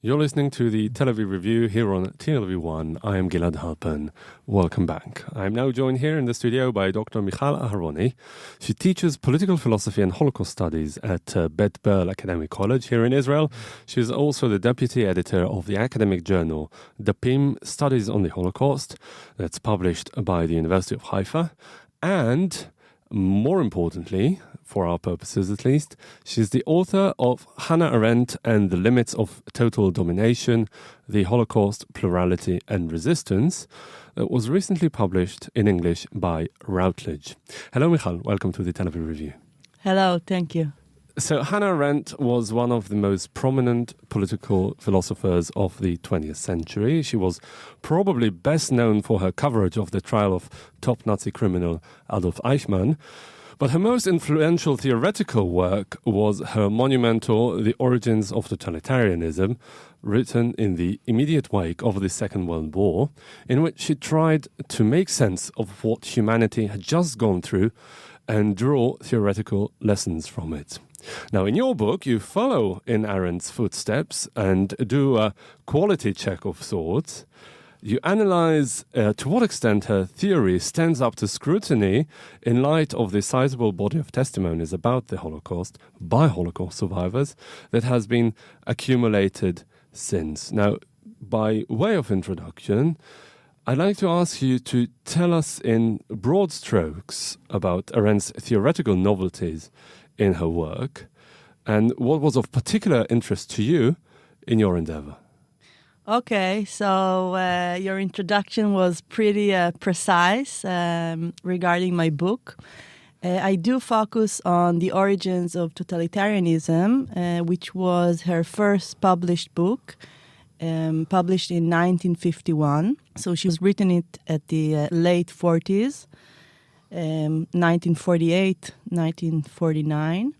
You're listening to the Tel Aviv Review here on TLV1. I am Gilad Halpern. Welcome back. I'm now joined here in the studio by Dr. Michal Aharony. She teaches political philosophy and Holocaust studies at Beit Berl Academic College here in Israel. She's also the deputy editor of the academic journal Dapim Studies on the Holocaust that's published by the University of Haifa. And more importantly, for our purposes at least, she's the author of Hannah Arendt and the Limits of Total Domination, the Holocaust, Plurality and Resistance, that was recently published in English by Routledge. Hello, Michal. Welcome to the Tel Aviv Review. Hello, thank you. So Hannah Arendt was one of the most prominent political philosophers of the 20th century. She was probably best known for her coverage of the trial of top Nazi criminal Adolf Eichmann. But her most influential theoretical work was her monumental The Origins of Totalitarianism, written in the immediate wake of the Second World War, in which she tried to make sense of what humanity had just gone through and draw theoretical lessons from it. Now, in your book, you follow in Arendt's footsteps and do a quality check of sorts. You analyze to what extent her theory stands up to scrutiny in light of the sizable body of testimonies about the Holocaust by Holocaust survivors that has been accumulated since. Now, by way of introduction, I'd like to ask you to tell us in broad strokes about Arendt's theoretical novelties in her work and what was of particular interest to you in your endeavor. Okay, so your introduction was pretty precise regarding my book. I do focus on the origins of totalitarianism, which was her first published book, published in 1951. So she was written it at the late 40s, 1948, 1949.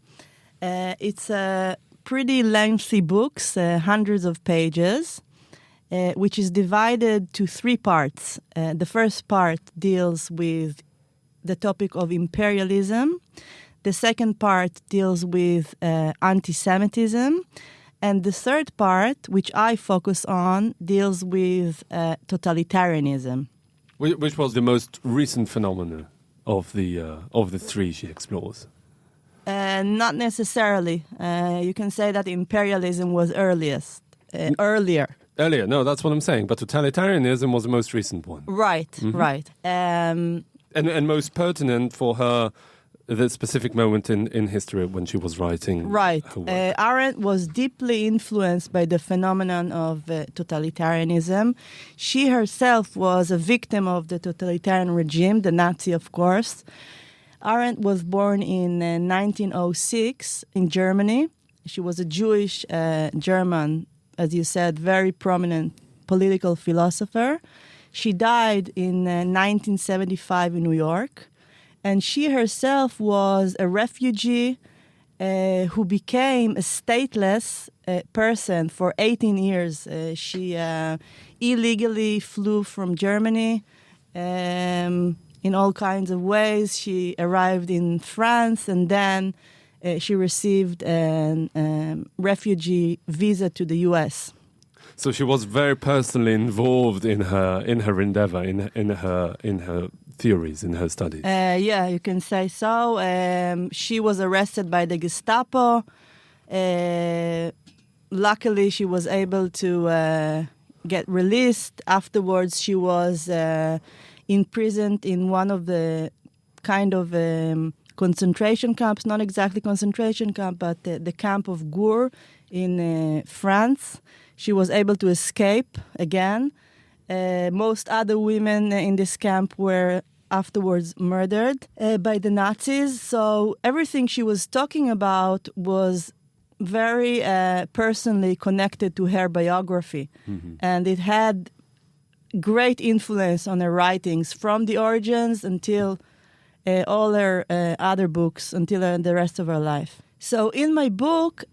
It's a pretty lengthy book, hundreds of pages. Which is divided to three parts. The first part deals with the topic of imperialism. The second part deals with anti-Semitism. And the third part, which I focus on, deals with totalitarianism. Which was the most recent phenomenon of the three she explores? Not necessarily. You can say that imperialism was earlier. Earlier, no, that's what I'm saying. But totalitarianism was the most recent one. Right, right. And most pertinent for her, the specific moment in history when she was writing right. her work. Arendt was deeply influenced by the phenomenon of totalitarianism. She herself was a victim of the totalitarian regime, the Nazi, of course. Arendt was born in 1906 in Germany. She was a Jewish German, as you said, very prominent political philosopher. She died in 1975 in New York. And she herself was a refugee who became a stateless person for 18 years. She illegally flew from Germany in all kinds of ways. She arrived in France and then she received a refugee visa to the U.S. So she was very personally involved in her endeavor, in her theories, in her studies. Yeah, you can say so. She was arrested by the Gestapo. Luckily, she was able to get released. Afterwards, she was imprisoned in one of the kind of concentration camps, not exactly concentration camp, but the camp of Gur in France. She was able to escape again. Most other women in this camp were afterwards murdered by the Nazis. So everything she was talking about was very personally connected to her biography. Mm-hmm. And it had great influence on her writings from the origins until all her other books, until the rest of her life. So in my book,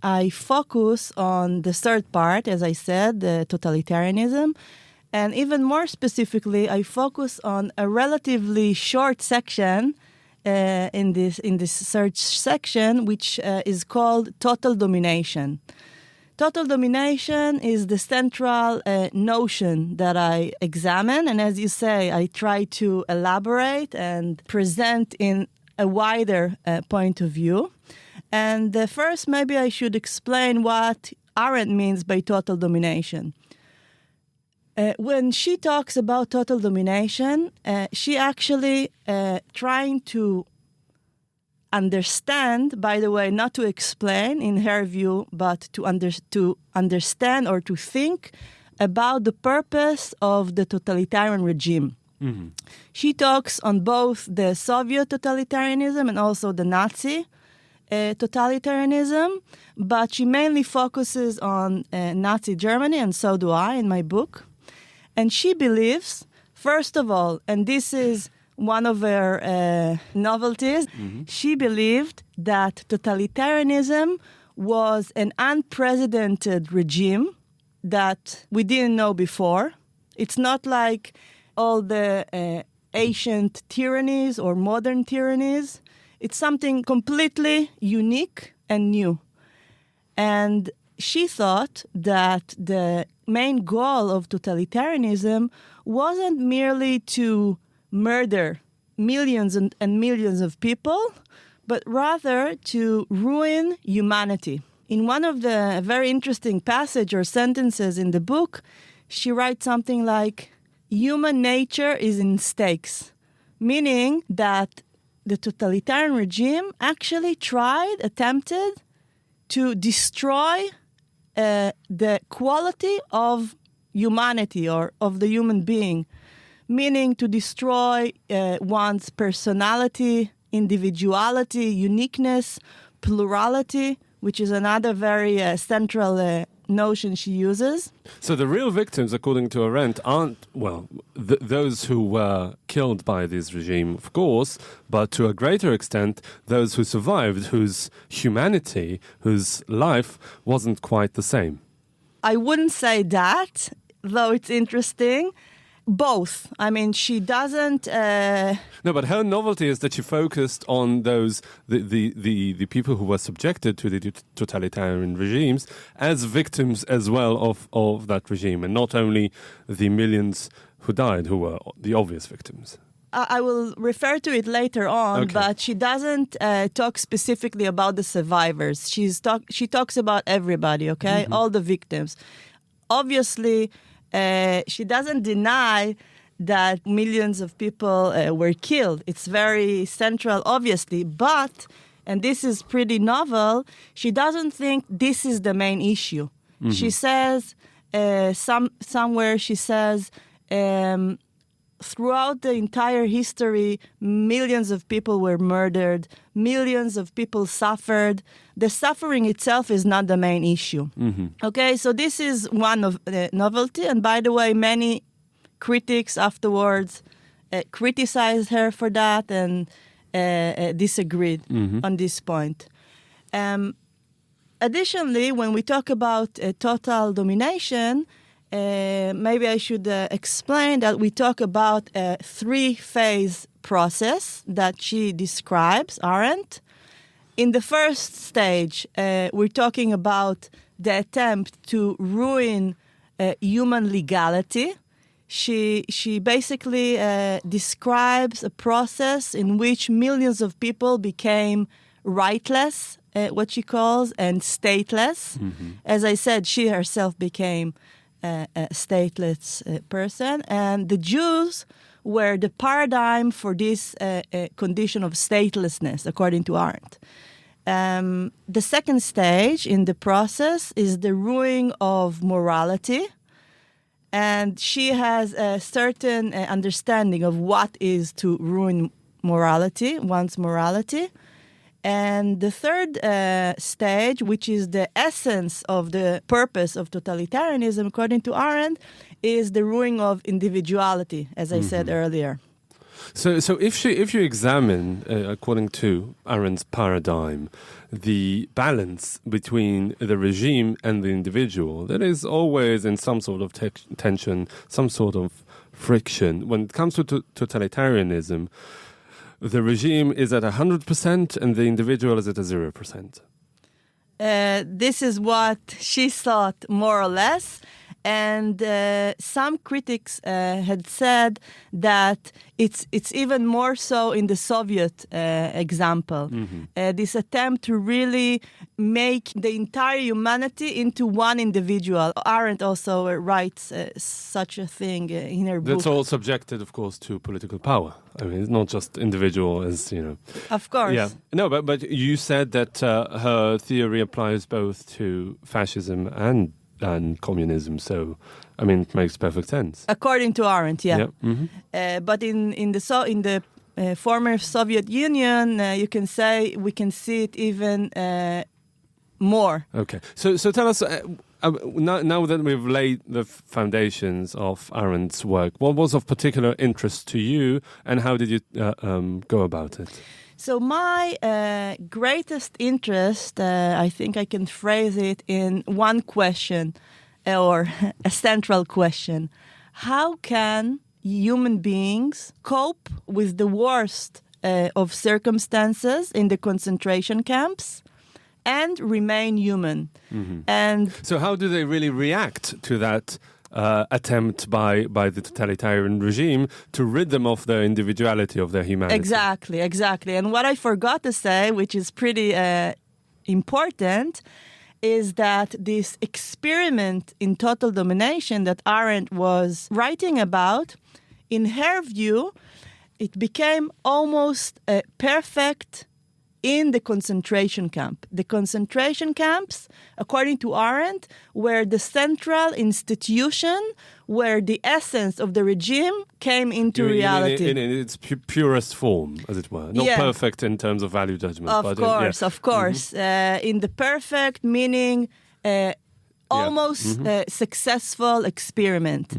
I focus on the third part, as I said, the totalitarianism. And even more specifically, I focus on a relatively short section in this third section, which is called Total Domination. Total domination is the central notion that I examine. And as you say, I try to elaborate and present in a wider point of view. And first, maybe I should explain what Arendt means by total domination. When she talks about total domination, she actually trying to understand, by the way, not to explain in her view, but to understand or to think about the purpose of the totalitarian regime. Mm-hmm. She talks on both the Soviet totalitarianism and also the Nazi totalitarianism, but she mainly focuses on Nazi Germany, and so do I in my book. And she believes, first of all, and this is one of her novelties, she believed that totalitarianism was an unprecedented regime that we didn't know before. It's not like all the ancient tyrannies or modern tyrannies. It's something completely unique and new. And she thought that the main goal of totalitarianism wasn't merely to murder millions and millions of people, but rather to ruin humanity. In one of the very interesting passages or sentences in the book, she writes something like, human nature is in stakes, meaning that the totalitarian regime actually attempted to destroy the quality of humanity or of the human being, meaning to destroy one's personality, individuality, uniqueness, plurality, which is another very central notion she uses. So the real victims, according to Arendt, aren't, well, those who were killed by this regime, of course, but to a greater extent, those who survived, whose humanity, whose life wasn't quite the same. I wouldn't say that, though it's interesting. Both. I mean, she doesn't... No, but her novelty is that she focused on those, the people who were subjected to the totalitarian regimes as victims as well of that regime, and not only the millions who died, who were the obvious victims. I will refer to it later on, okay. But she doesn't talk specifically about the survivors. She talks about everybody, okay? Mm-hmm. All the victims. Obviously... she doesn't deny that millions of people were killed. It's very central, obviously, but, and this is pretty novel, she doesn't think this is the main issue. Mm-hmm. She says, somewhere she says, throughout the entire history, millions of people were murdered, millions of people suffered. The suffering itself is not the main issue. Mm-hmm. Okay, so this is one of the novelty. And by the way, many critics afterwards criticized her for that and disagreed on this point. Additionally, when we talk about total domination, maybe I should explain that we talk about a three-phase process that she describes, Arendt. In the first stage, we're talking about the attempt to ruin human legality. She basically describes a process in which millions of people became rightless, what she calls, and stateless. Mm-hmm. As I said, she herself became a stateless person, and the Jews were the paradigm for this condition of statelessness, according to Arendt. The second stage in the process is the ruining of morality, and she has a certain understanding of what is to ruin morality, one's morality. And the third stage, which is the essence of the purpose of totalitarianism, according to Arendt, is the ruining of individuality, as I said earlier. So if you examine, according to Arendt's paradigm, the balance between the regime and the individual, there is always in some sort of tension, some sort of friction. When it comes to totalitarianism, the regime is at 100% and the individual is at a 0%. This is what she thought, more or less. And some critics had said that it's even more so in the Soviet example. This attempt to really make the entire humanity into one individual. Arendt also writes such a thing in her book. That's all subjected, of course, to political power. I mean, it's not just individual, as you know. Of course. Yeah. No, but you said that her theory applies both to fascism and communism, so I mean it makes perfect sense. According to Arendt, yeah. But in the former Soviet Union, you can say we can see it even more. Okay, so tell us now that we've laid the foundations of Arendt's work, what was of particular interest to you, and how did you go about it? So my greatest interest, I think I can phrase it in one question, or a central question. How can human beings cope with the worst of circumstances in the concentration camps and remain human? And so how do they really react to that attempt by the totalitarian regime to rid them of their individuality, of their humanity? Exactly. And what I forgot to say, which is pretty important, is that this experiment in total domination that Arendt was writing about, in her view, it became almost perfect in the concentration camp. The concentration camps, according to Arendt, were the central institution where the essence of the regime came into reality. In its purest form, as it were. Not perfect in terms of value judgment. Of course. In the perfect, meaning almost successful experiment.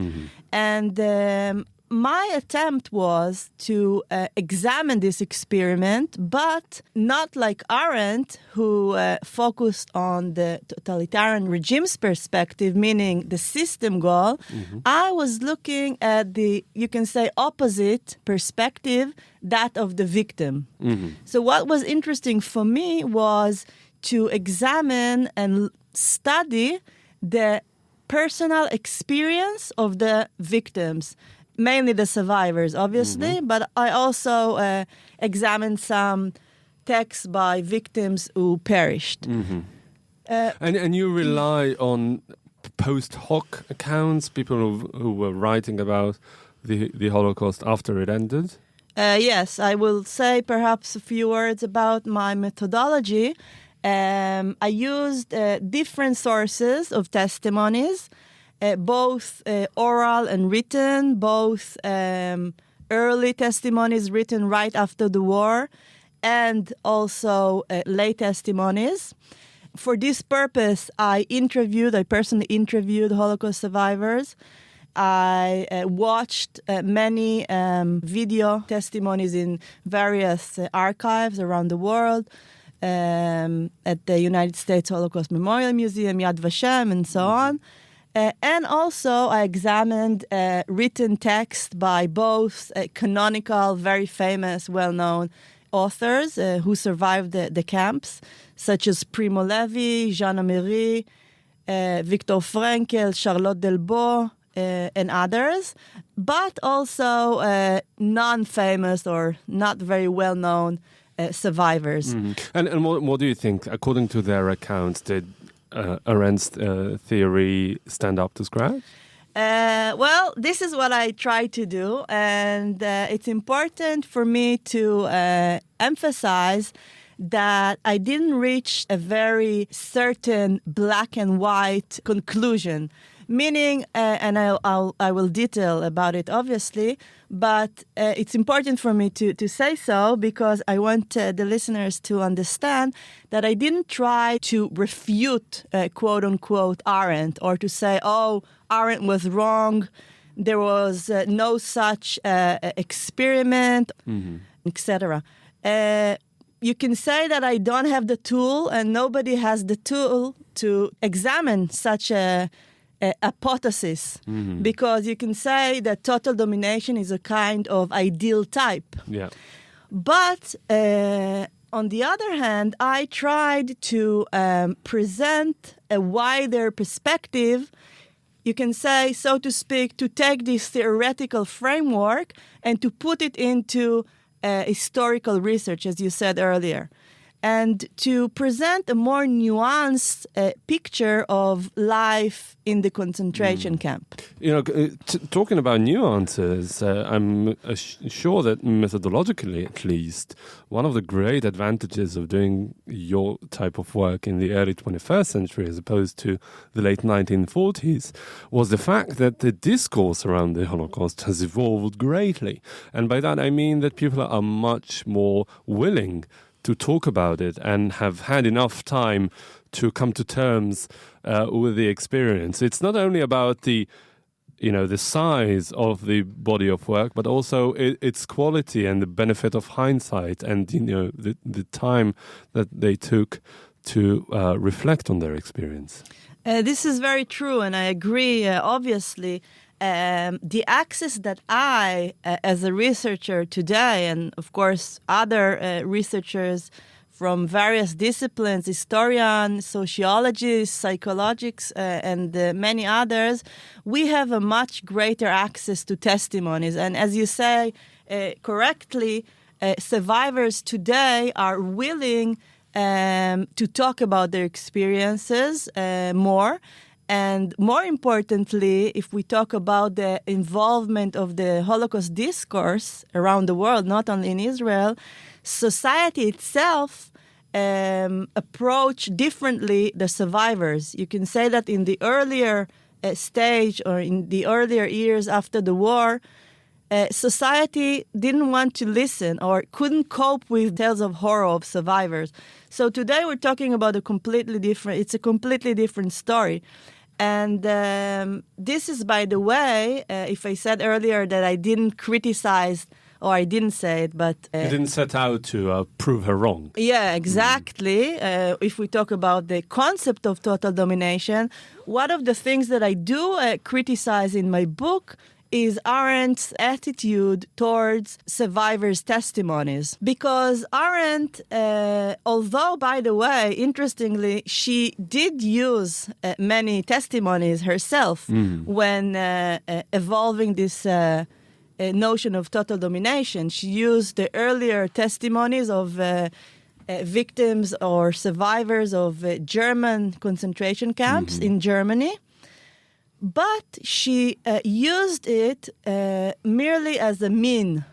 And my attempt was to examine this experiment, but not like Arendt, who focused on the totalitarian regime's perspective, meaning the system goal. I was looking at the, you can say, opposite perspective, that of the victim. So what was interesting for me was to examine and study the personal experience of the victims. Mainly the survivors, obviously, but I also examined some texts by victims who perished. And you rely on post hoc accounts, people who were writing about the Holocaust after it ended? Yes, I will say perhaps a few words about my methodology. I used different sources of testimonies, both oral and written, both early testimonies written right after the war, and also late testimonies. For this purpose, I personally interviewed Holocaust survivors. I watched many video testimonies in various archives around the world, at the United States Holocaust Memorial Museum, Yad Vashem, and so on. And also I examined written text by both canonical, very famous, well-known authors who survived the camps, such as Primo Levi, Jean Amery, Viktor Frankl, Charlotte Delbo, and others, but also non-famous or not very well-known survivors. And what do you think, according to their accounts, did Arendt's theory stand up to scratch? Well, this is what I try to do, and it's important for me to emphasize that I didn't reach a very certain black and white conclusion. Meaning, and I will detail about it, obviously, but it's important for me to say so because I want the listeners to understand that I didn't try to refute, quote-unquote, Arendt, or to say, oh, Arendt was wrong, there was no such experiment, etc. You can say that I don't have the tool, and nobody has the tool to examine such a hypothesis, because you can say that total domination is a kind of ideal type. Yeah. But on the other hand, I tried to present a wider perspective, you can say, so to speak, to take this theoretical framework and to put it into historical research, as you said earlier, and to present a more nuanced picture of life in the concentration camp. Talking about nuances, I'm sure that methodologically, at least, one of the great advantages of doing your type of work in the early 21st century as opposed to the late 1940s was the fact that the discourse around the Holocaust has evolved greatly. And by that I mean that people are much more willing to talk about it and have had enough time to come to terms with the experience. It's not only about the size of the body of work, but also its quality and the benefit of hindsight and the time that they took to reflect on their experience. This is very true, and I agree, obviously. The access that I, as a researcher today, and of course other researchers from various disciplines, historians, sociologists, psychologists, and many others, we have a much greater access to testimonies. And as you say correctly, survivors today are willing to talk about their experiences more. And more importantly, if we talk about the involvement of the Holocaust discourse around the world, not only in Israel, society itself approached differently the survivors. You can say that in the earlier stage or in the earlier years after the war, society didn't want to listen or couldn't cope with tales of horror of survivors. So today we're talking about it's a completely different story. And this is, by the way, if I said earlier that I didn't criticize, or I didn't say it, but... you didn't set out to prove her wrong. Yeah, exactly. If we talk about the concept of total domination, one of the things that I do criticize in my book is Arendt's attitude towards survivors' testimonies. Because Arendt, although, by the way, interestingly, she did use many testimonies herself when evolving this notion of total domination. She used the earlier testimonies of victims or survivors of German concentration camps in Germany. But she used it merely as a mean.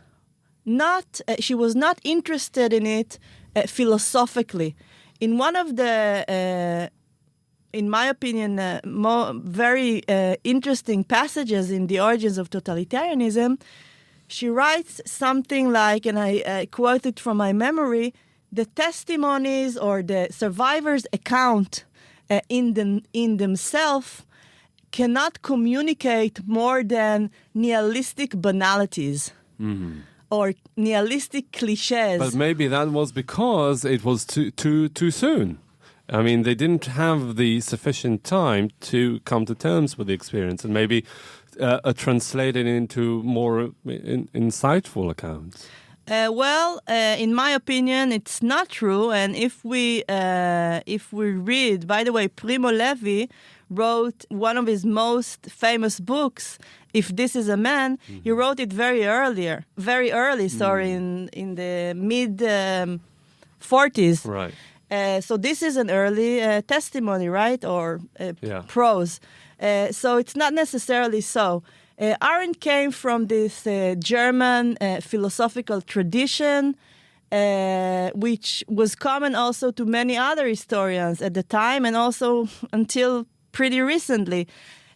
She was not interested in it philosophically. In one of the, in my opinion, very interesting passages in The Origins of Totalitarianism, she writes something like, and I quote it from my memory, the testimonies or the survivors' account in themselves cannot communicate more than nihilistic banalities or nihilistic cliches. But maybe that was because it was too soon. I mean, they didn't have the sufficient time to come to terms with the experience and maybe translate it into more insightful accounts. In my opinion, it's not true. And if we read, by the way, Primo Levi wrote one of his most famous books, If This Is a Man. He wrote it very early, in the mid 40s. Right. So this is an early testimony, right, or prose. So it's not necessarily so. Arendt came from this German philosophical tradition, which was common also to many other historians at the time and also until pretty recently.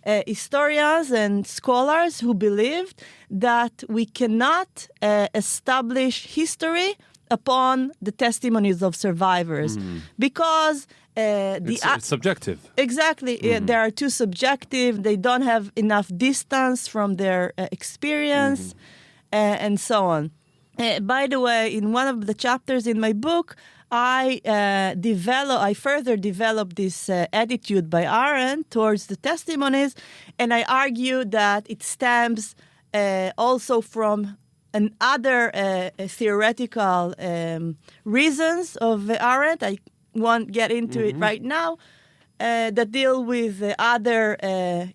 Historians and scholars who believed that we cannot establish history upon the testimonies of survivors because it's subjective. Exactly. They are too subjective. They don't have enough distance from their experience and so on. By the way, in one of the chapters in my book, I further developed this attitude by Arendt towards the testimonies, and I argue that it stems also from and other theoretical reasons of Arendt. I won't get into it right now. That deal with other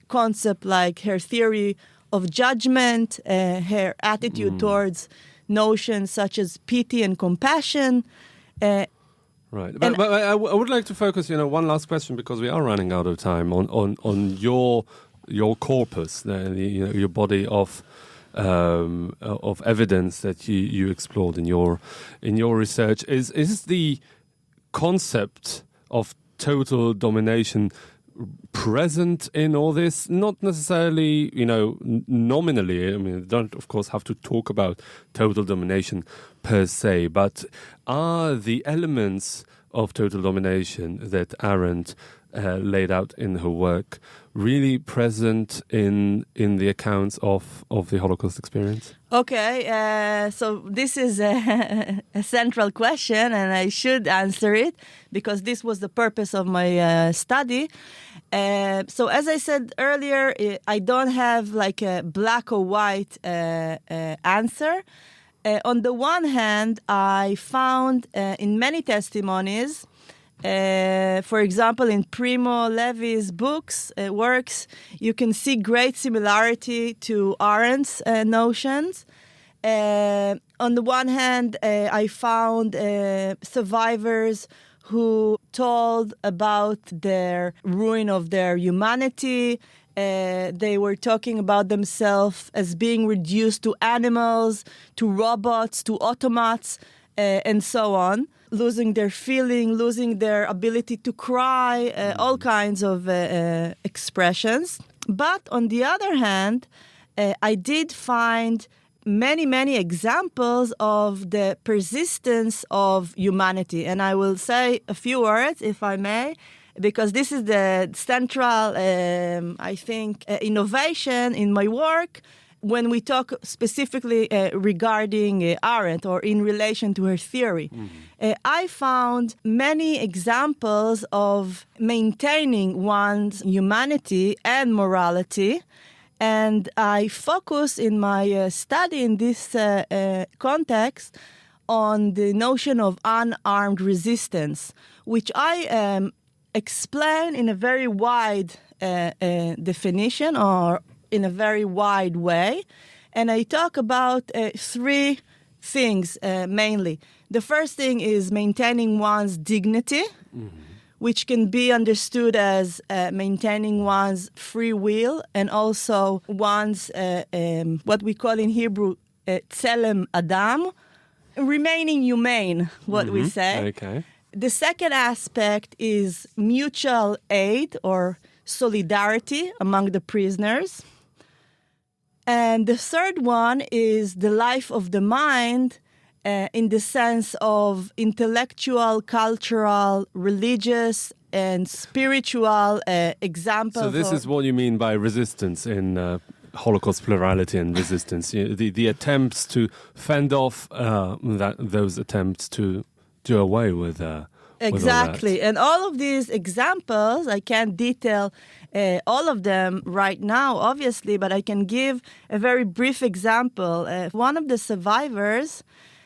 concepts like her theory of judgment, her attitude towards notions such as pity and compassion. Right, but I would like to focus, one last question, because we are running out of time, on your corpus, your body of evidence that you explored in your research. Is the concept of total domination present in all this? Not necessarily, nominally. I mean, you don't, of course, have to talk about total domination per se, but are the elements of total domination that Arendt laid out in her work really present in the accounts of the Holocaust experience? Okay, so this is a central question, and I should answer it because this was the purpose of my study. So as I said earlier, I don't have like a black or white answer. On the one hand, I found in many testimonies, for example, in Primo Levi's works, you can see great similarity to Arendt's notions. On the one hand, I found survivors who told about their ruin of their humanity. They were talking about themselves as being reduced to animals, to robots, to automats, and so on. Losing their feeling, losing their ability to cry, all kinds of expressions. But on the other hand, I did find many examples of the persistence of humanity. And I will say a few words, if I may, because this is the central, I think, innovation in my work when we talk specifically regarding Arendt or in relation to her theory. I found many examples of maintaining one's humanity and morality, and I focus in my study in this context on the notion of unarmed resistance, which I explain in a very wide definition or in a very wide way. And I talk about three things mainly. The first thing is maintaining one's dignity, which can be understood as maintaining one's free will and also one's, what we call in Hebrew, tselem Adam, remaining humane, what we say. Okay. The second aspect is mutual aid or solidarity among the prisoners. And the third one is the life of the mind in the sense of intellectual, cultural, religious, and spiritual examples. So this is what you mean by resistance in Holocaust plurality and resistance, the attempts to fend off those attempts to do away with exactly. And all of these examples, I can't detail all of them right now, obviously, but I can give a very brief example. One of the survivors,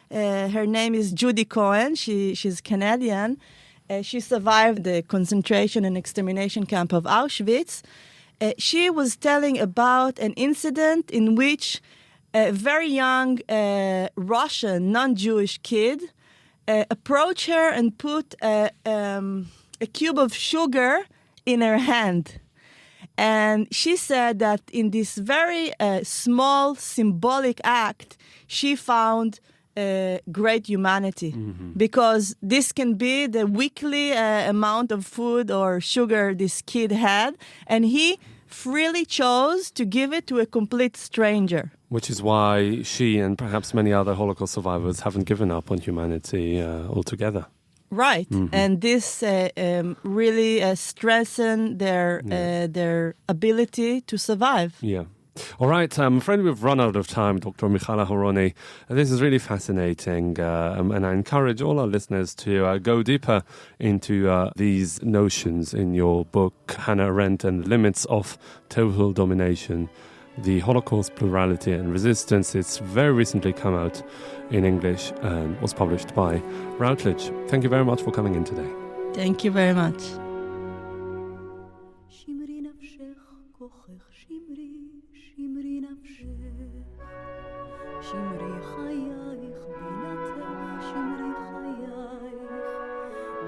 her name is Judy Cohen. She's Canadian. She survived the concentration and extermination camp of Auschwitz. She was telling about an incident in which a very young Russian, non-Jewish kid approached her and put a cube of sugar in her hand. And she said that in this very small symbolic act, she found great humanity, because this can be the weekly amount of food or sugar this kid had, and he freely chose to give it to a complete stranger. Which is why she and perhaps many other Holocaust survivors haven't given up on humanity altogether. Right, and this really strengthened their ability to survive. Yeah. All right, I'm afraid we've run out of time, Dr. Michal Aharony. This is really fascinating, and I encourage all our listeners to go deeper into these notions in your book, Hannah Arendt and Limits of Total Domination. The Holocaust, Plurality and Resistance. It's very recently come out in English and was published by Routledge. Thank you very much for coming in today. Thank you very much.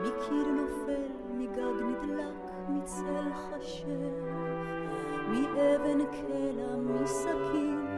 מקיר נופל, מגג נדלק, מצל חשך, מאבן קלע, מסכין